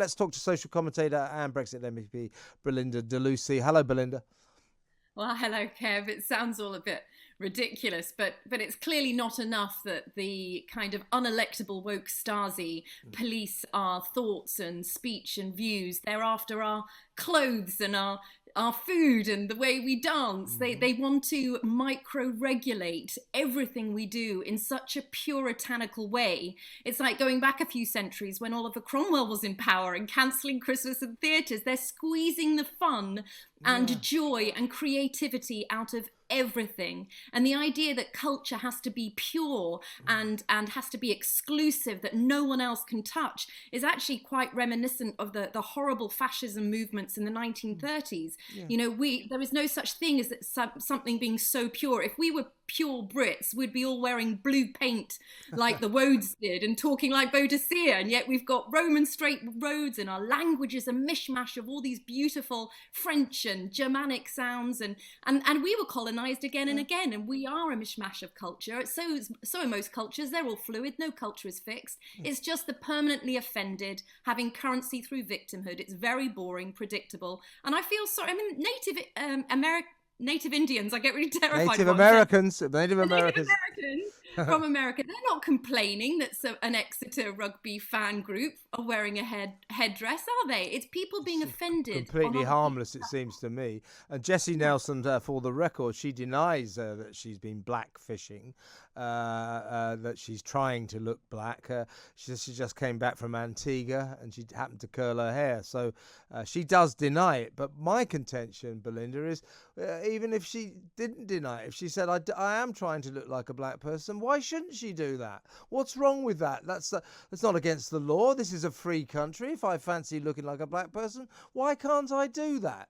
let's talk to social commentator and Brexit MEP Belinda DeLucy. Hello, Belinda. Well, hello, Kev. It sounds all a bit ridiculous, but it's clearly not enough that the kind of unelectable woke Stasi police our thoughts and speech and views. They're after our clothes and our food and the way we dance. They want to micro-regulate everything we do in such a puritanical way. It's like going back a few centuries when Oliver Cromwell was in power and cancelling Christmas in theatres. They're squeezing the fun and joy and creativity out of everything. And the idea that culture has to be pure and has to be exclusive, that no one else can touch, is actually quite reminiscent of the horrible fascism movements in the 1930s. You know, there is no such thing as something being so pure. If we were pure Brits, we'd be all wearing blue paint like the Wodes did and talking like Boadicea, and yet we've got Roman straight roads and our language is a mishmash of all these beautiful French and Germanic sounds, and we were colonized again and again, and we are a mishmash of culture. So are most cultures. They're all fluid. No culture is fixed. It's just the permanently offended having currency through victimhood. It's very boring, predictable, and I feel sorry. I mean, Native Indians, I get really terrified. Native Americans from America, they're not complaining that an Exeter rugby fan group are wearing a headdress, are they? It's people being offended. Completely harmless, it seems to me. And Jesy Nelson, for the record, she denies that she's been blackfishing, that she's trying to look black. She says she just came back from Antigua and she happened to curl her hair. So she does deny it. But my contention, Belinda, is even if she didn't deny it, if she said, I am trying to look like a black person, why shouldn't she do that? What's wrong with that? That's not against the law. This is a free country. If I fancy looking like a black person, why can't I do that?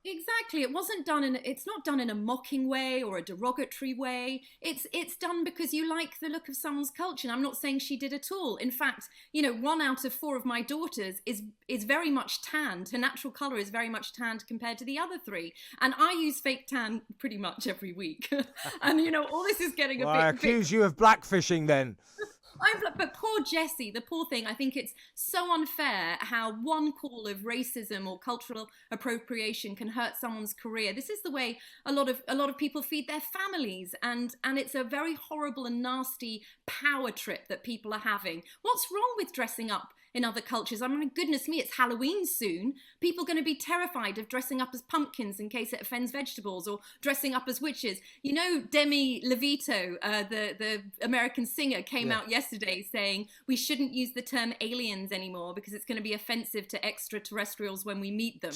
Exactly. It's not done in a mocking way or a derogatory way. It's done because you like the look of someone's culture. And I'm not saying she did at all. In fact, 1 out of 4 of my daughters is very much tanned. Her natural colour is very much tanned compared to the other 3. And I use fake tan pretty much every week. And all this is getting I accuse you of blackfishing then. But poor Jesy, the poor thing, I think it's so unfair how one call of racism or cultural appropriation can hurt someone's career. This is the way a lot of people feed their families, and it's a very horrible and nasty power trip that people are having. What's wrong with dressing up in other cultures? I mean, goodness me, it's Halloween soon. People are going to be terrified of dressing up as pumpkins in case it offends vegetables, or dressing up as witches. Demi Lovato, the American singer, came out yesterday saying we shouldn't use the term aliens anymore because it's going to be offensive to extraterrestrials when we meet them.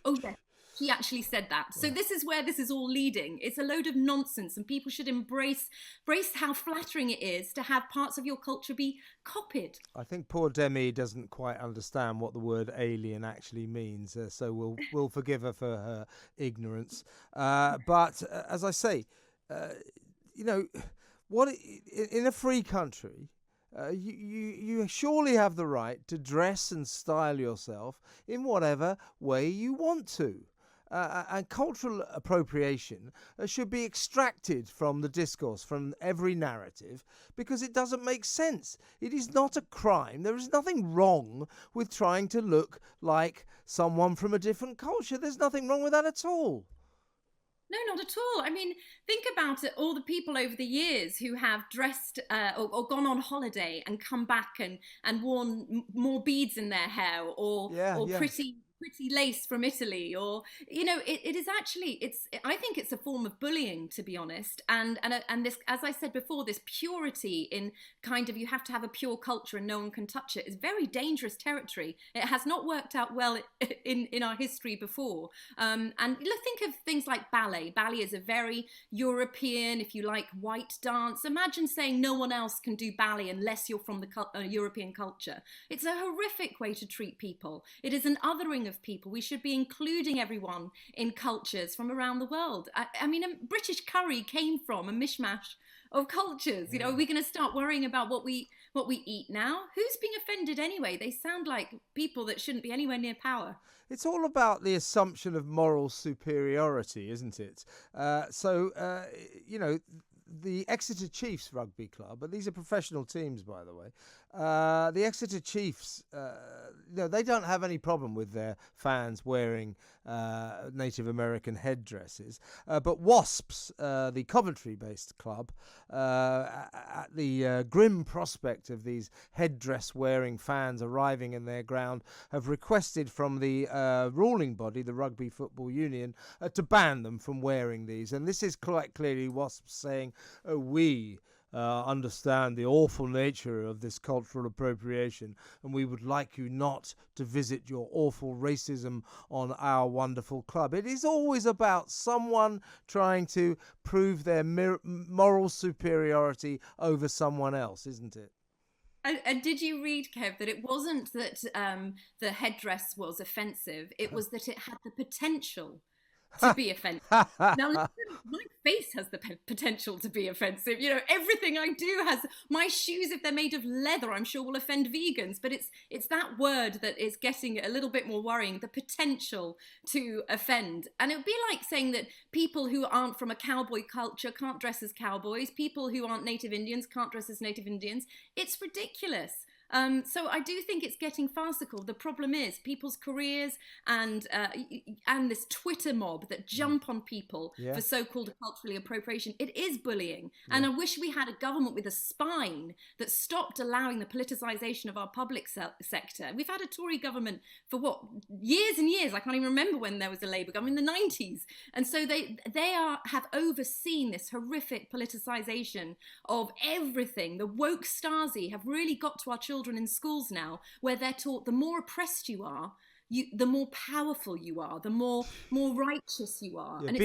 Oh, yeah. He actually said that. So this is where this is all leading. It's a load of nonsense, and people should embrace how flattering it is to have parts of your culture be copied. I think poor Demi doesn't quite understand what the word alien actually means, so we'll forgive her for her ignorance. But as I say, what in a free country, you surely have the right to dress and style yourself in whatever way you want to. And cultural appropriation should be extracted from the discourse, from every narrative, because it doesn't make sense. It is not a crime. There is nothing wrong with trying to look like someone from a different culture. There's nothing wrong with that at all. No, not at all. I mean, think about it. All the people over the years who have dressed or gone on holiday and come back and worn more beads in their hair or pretty lace from Italy, or it is actually, I think it's a form of bullying, to be honest, and this, as I said before, this purity in kind of, you have to have a pure culture and no one can touch it, is very dangerous territory. It has not worked out well in our history before, and think of things like ballet. Ballet is a very European, if you like, white dance. Imagine saying no one else can do ballet unless you're from the European culture. It's a horrific way to treat people. It is an othering of people. We should be including everyone in cultures from around the world. I mean, British curry came from a mishmash of cultures. Are we going to start worrying about what we eat now? Who's being offended anyway? They sound like people that shouldn't be anywhere near power. It's all about the assumption of moral superiority, isn't it? The Exeter Chiefs Rugby Club, but these are professional teams, by the way, The Exeter Chiefs, they don't have any problem with their fans wearing Native American headdresses. But Wasps, the Coventry-based club, at the grim prospect of these headdress-wearing fans arriving in their ground, have requested from the ruling body, the Rugby Football Union, to ban them from wearing these. And this is quite clearly Wasps saying, we understand the awful nature of this cultural appropriation, and we would like you not to visit your awful racism on our wonderful club. It is always about someone trying to prove their moral superiority over someone else, isn't it? And did you read, Kev, that it wasn't that the headdress was offensive, it was that it had the potential to be offensive. Now, listen, my face has the potential to be offensive. Everything I do has. My shoes, if they're made of leather, I'm sure will offend vegans. But it's that word that is getting a little bit more worrying, the potential to offend. And it would be like saying that people who aren't from a cowboy culture can't dress as cowboys. People who aren't Native Indians can't dress as Native Indians. It's ridiculous. So I do think it's getting farcical. The problem is people's careers and this Twitter mob that jump on people for so-called cultural appropriation. It is bullying. Yeah. And I wish we had a government with a spine that stopped allowing the politicization of our public sector. We've had a Tory government for years and years. I can't even remember when there was a Labour government in the 90s. And so they have overseen this horrific politicization of everything. The woke Stasi have really got to our children in schools now, where they're taught the more oppressed you are, the more powerful you are, the more righteous you are. Yeah, and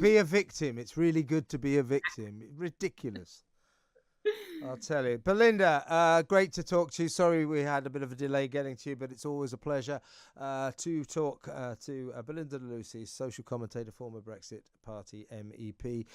be a victim. It's really good to be a victim. Ridiculous. I'll tell you. Belinda, great to talk to you. Sorry we had a bit of a delay getting to you, but it's always a pleasure to talk to Belinda Lucy, social commentator, former Brexit Party MEP.